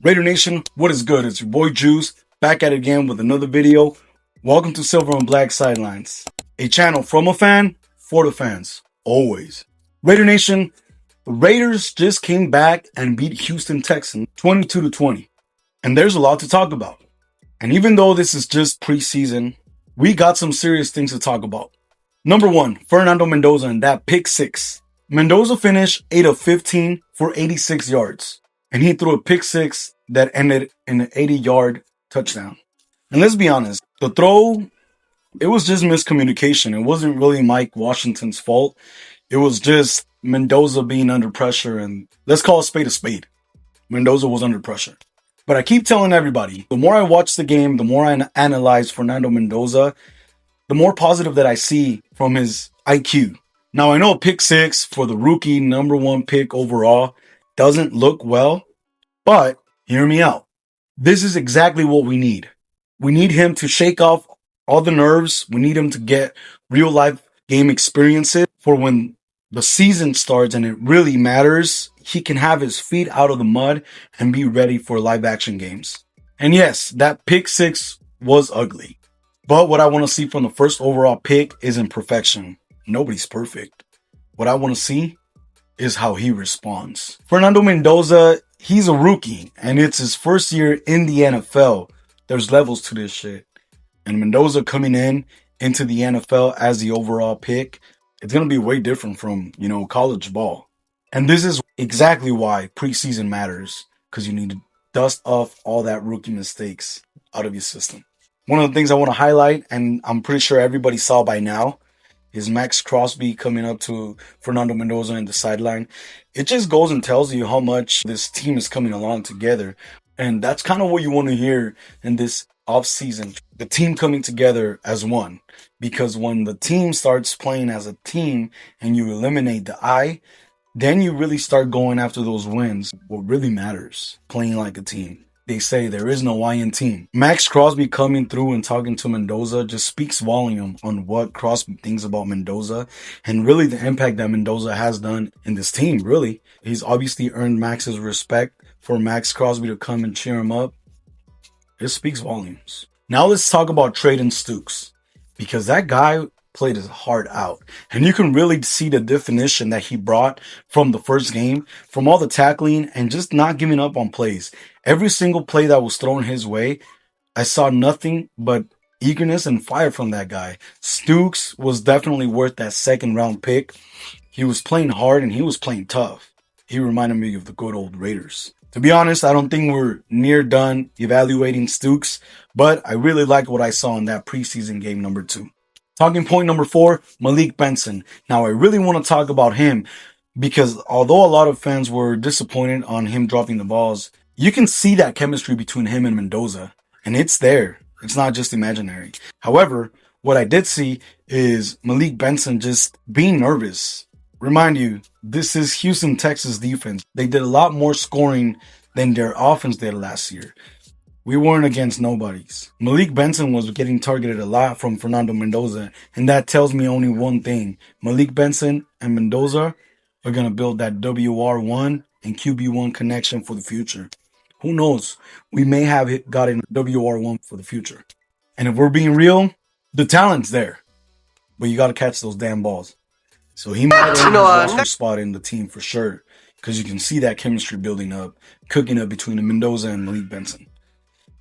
Raider Nation, what is good? It's your boy Juice, back at it again with another video. Welcome to Silver and Black Sidelines, a channel from a fan, for the fans, always. Raider Nation, the Raiders just came back and beat Houston Texans 22-20. And there's a lot to talk about. And even though this is just preseason, we got some serious things to talk about. Number one, Fernando Mendoza and that pick six. Mendoza finished 8 of 15 for 86 yards. And he threw a pick six that ended in an 80-yard touchdown. And let's be honest, the throw, it was just miscommunication. It wasn't really Mike Washington's fault. It was just Mendoza being under pressure, and let's call a spade a spade. Mendoza was under pressure. But I keep telling everybody, the more I watch the game, the more I analyze Fernando Mendoza, the more positive that I see from his IQ. Now, I know a pick six for the rookie number one pick overall doesn't look well, but hear me out. This is exactly what we need. We need him to shake off all the nerves. We need him to get real life game experiences for when the season starts and it really matters. He can have his feet out of the mud and be ready for live action games. And yes, that pick six was ugly. But what I want to see from the first overall pick isn't perfection. Nobody's perfect. What I want to see is how he responds. Fernando Mendoza, he's a rookie and it's his first year in the NFL. There's levels to this shit. And Mendoza coming into the NFL as the overall pick, it's going to be way different from, college ball. And this is exactly why preseason matters, because you need to dust off all that rookie mistakes out of your system. One of the things I want to highlight, and I'm pretty sure everybody saw by now, is Max Crosby coming up to Fernando Mendoza in the sideline. It just goes and tells you how much this team is coming along together. And that's kind of what you want to hear in this offseason. The team coming together as one. Because when the team starts playing as a team and you eliminate the I, then you really start going after those wins. What really matters, playing like a team. They say there is no I in team. Max Crosby coming through and talking to Mendoza just speaks volume on what Crosby thinks about Mendoza and really the impact that Mendoza has done in this team, really. He's obviously earned Max's respect. For Max Crosby to come and cheer him up, it speaks volumes. Now let's talk about Trayden Stukes, because that guy played his heart out. And you can really see the definition that he brought from the first game, from all the tackling and just not giving up on plays. Every single play that was thrown his way, I saw nothing but eagerness and fire from that guy. Stukes was definitely worth that second round pick. He was playing hard and he was playing tough. He reminded me of the good old Raiders. To be honest, I don't think we're near done evaluating Stukes, but I really liked what I saw in that preseason game number 2. Talking point number 4, Malik Benson. Now, I really want to talk about him because although a lot of fans were disappointed on him dropping the balls, you can see that chemistry between him and Mendoza, and it's there. It's not just imaginary. However, what I did see is Malik Benson just being nervous. Remind you, this is Houston Texans defense. They did a lot more scoring than their offense did last year. We weren't against nobodies. Malik Benson was getting targeted a lot from Fernando Mendoza, and that tells me only one thing. Malik Benson and Mendoza are going to build that WR1 and QB1 connection for the future. Who knows? We may have gotten WR1 for the future. And if we're being real, the talent's there. But you got to catch those damn balls. So he might have his roster spot in the team for sure, because you can see that chemistry building up, cooking up between Mendoza and Malik Benson.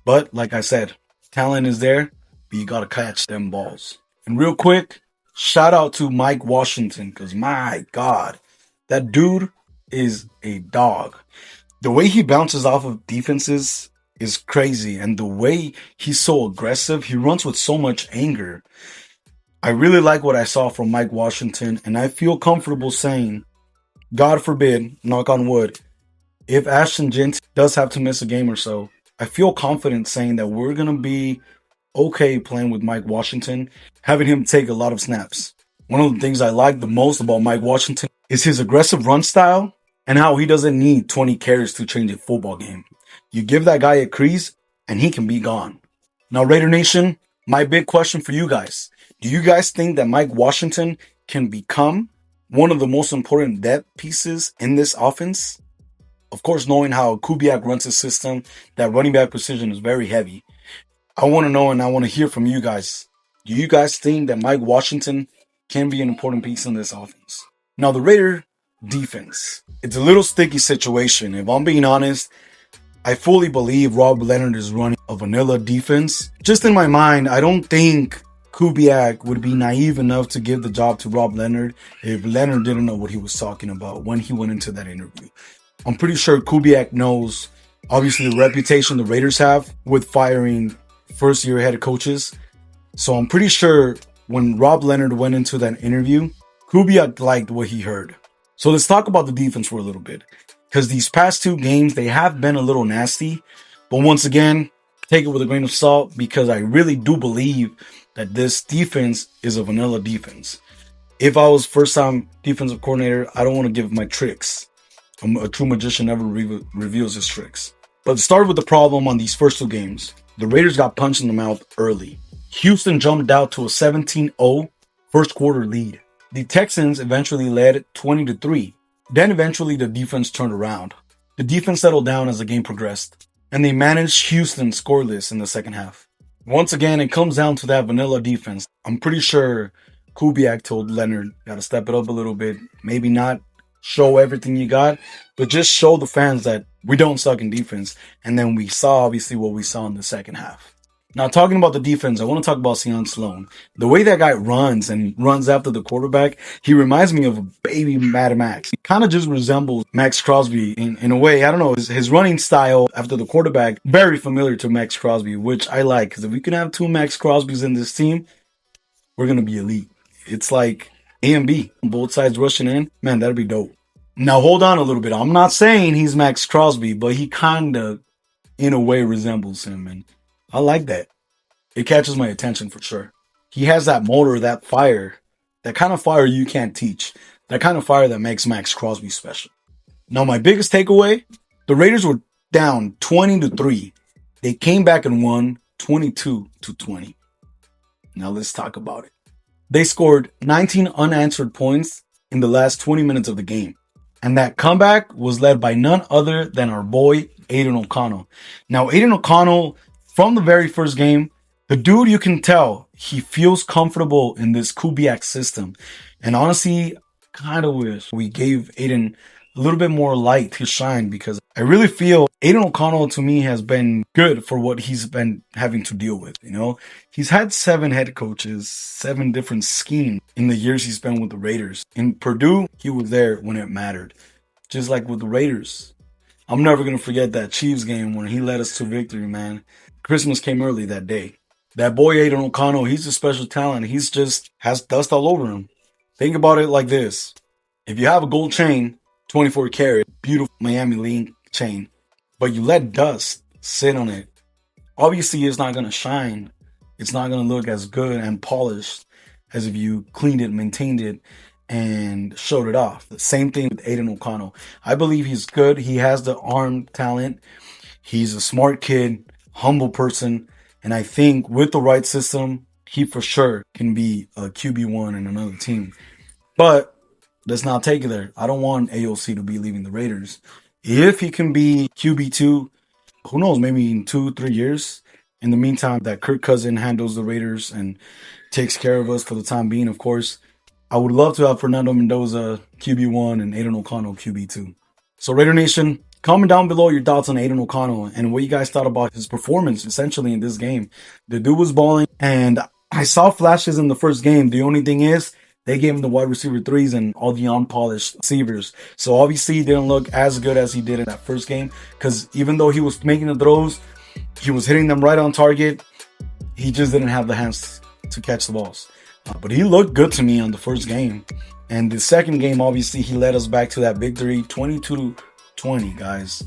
But like I said, talent is there, but you got to catch them balls. And real quick, shout out to Mike Washington, because my God, that dude is a dog. The way he bounces off of defenses is crazy. And the way he's so aggressive, he runs with so much anger. I really like what I saw from Mike Washington, and I feel comfortable saying, God forbid, knock on wood, if Ashton Jeanty does have to miss a game or so, I feel confident saying that we're going to be okay playing with Mike Washington, having him take a lot of snaps. One of the things I like the most about Mike Washington is his aggressive run style and how he doesn't need 20 carries to change a football game. You give that guy a crease, and he can be gone. Now, Raider Nation, my big question for you guys. Do you guys think that Mike Washington can become one of the most important depth pieces in this offense? Of course, knowing how Kubiak runs his system, that running back position is very heavy. I want to know and I want to hear from you guys. Do you guys think that Mike Washington can be an important piece in this offense? Now, the Raider defense, it's a little sticky situation. If I'm being honest, I fully believe Rob Leonard is running a vanilla defense. Just in my mind, I don't think Kubiak would be naive enough to give the job to Rob Leonard if Leonard didn't know what he was talking about when he went into that interview. I'm pretty sure Kubiak knows, obviously, the reputation the Raiders have with firing first-year head coaches. So I'm pretty sure when Rob Leonard went into that interview, Kubiak liked what he heard. So let's talk about the defense for a little bit. Because these past 2 games, they have been a little nasty. But once again, take it with a grain of salt because I really do believe that this defense is a vanilla defense. If I was first-time defensive coordinator, I don't want to give my tricks. A true magician never reveals his tricks. But to start with the problem on these first 2 games, the Raiders got punched in the mouth early. Houston jumped out to a 17-0 first quarter lead. The Texans eventually led 20-3. Then eventually the defense turned around. The defense settled down as the game progressed, and they managed Houston scoreless in the second half. Once again, it comes down to that vanilla defense. I'm pretty sure Kubiak told Leonard, got to step it up a little bit. Maybe not show everything you got, but just show the fans that we don't suck in defense. And then we saw, obviously, what we saw in the second half. Now, talking about the defense, I want to talk about Sion Sloan. The way that guy runs and runs after the quarterback, he reminds me of a baby Mad Max. He kind of just resembles Max Crosby in a way. I don't know, his running style after the quarterback, very familiar to Max Crosby, which I like. Because if we can have 2 Max Crosbys in this team, we're going to be elite. It's like A and B, both sides rushing in. Man, that'd be dope. Now, hold on a little bit. I'm not saying he's Max Crosby, but he kind of, in a way, resembles him. And I like that. It catches my attention for sure. He has that motor, that fire, that kind of fire you can't teach. That kind of fire that makes Max Crosby special. Now, my biggest takeaway, the Raiders were down 20-3. They came back and won 22-20. Now, let's talk about it. They scored 19 unanswered points in the last 20 minutes of the game. And that comeback was led by none other than our boy, Aiden O'Connell. Now, Aiden O'Connell, from the very first game, the dude, you can tell, he feels comfortable in this Kubiak system. And honestly, kind of wish we gave Aiden a little bit more light to shine because I really feel Aiden O'Connell, to me, has been good for what he's been having to deal with. You know, he's had 7 head coaches, 7 different schemes in the years he's been with the Raiders. In Purdue, he was there when it mattered. Just like with the Raiders. I'm never going to forget that Chiefs game when he led us to victory, man. Christmas came early that day. That boy Aiden O'Connell, he's a special talent. He's just has dust all over him. Think about it like this. If you have a gold chain, 24 karat, beautiful Miami link chain, but you let dust sit on it, obviously it's not going to shine. It's not going to look as good and polished as if you cleaned it, maintained it, and showed it off. The same thing with Aiden O'Connell. I believe he's good. He has the arm talent. He's a smart kid, humble person. And I think with the right system, he for sure can be a QB1 in another team. But let's not take it there. I don't want AOC to be leaving the Raiders. If he can be QB2, who knows, maybe in 2-3 years. In the meantime, that Kirk Cousins handles the Raiders and takes care of us for the time being, of course. I would love to have Fernando Mendoza QB1 and Aiden O'Connell QB2. So Raider Nation, comment down below your thoughts on Aiden O'Connell and what you guys thought about his performance essentially in this game. The dude was balling, and I saw flashes in the first game. The only thing is, they gave him the wide receiver 3s and all the unpolished receivers. So obviously he didn't look as good as he did in that first game because even though he was making the throws, he was hitting them right on target. He just didn't have the hands to catch the balls. But he looked good to me on the first game. And the second game, obviously, he led us back to that victory, 22-20, guys.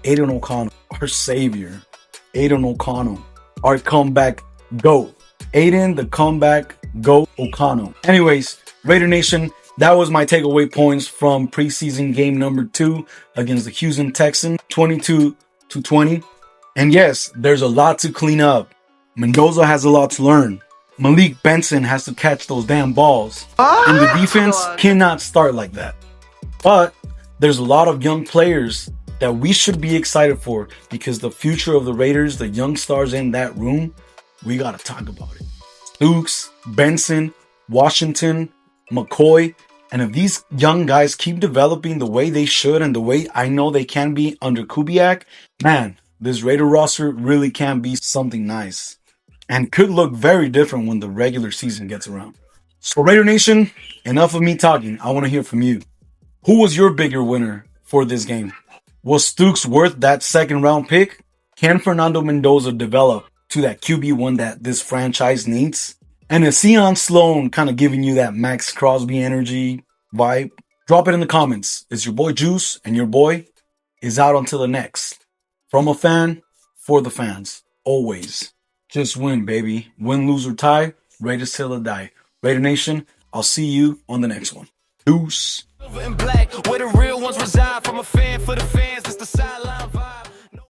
Aiden O'Connell, our savior. Aiden O'Connell, our comeback GOAT. Aiden, the comeback GOAT O'Connell. Anyways, Raider Nation, that was my takeaway points from preseason game number 2 against the Houston Texans, 22-20. And yes, there's a lot to clean up. Mendoza has a lot to learn. Malik Benson has to catch those damn balls. And the defense cannot start like that. But there's a lot of young players that we should be excited for, because the future of the Raiders, the young stars in that room, we got to talk about it. Stooks, Benson, Washington, McCoy, and if these young guys keep developing the way they should and the way I know they can be under Kubiak, man, this Raider roster really can be something nice and could look very different when the regular season gets around. So Raider Nation, enough of me talking. I want to hear from you. Who was your bigger winner for this game? Was Stooks worth that second round pick? Can Fernando Mendoza develop to that QB1 that this franchise needs? And is Sion Sloan kind of giving you that Max Crosby energy vibe? Drop it in the comments. It's your boy Juice, and your boy is out until the next. From a fan, for the fans. Always. Just win, baby. Win, lose, or tie. Raiders till the die. Raider Nation, I'll see you on the next one. Deuce. Silver and black, where the real ones reside. From a fan for the fans, it's the sideline.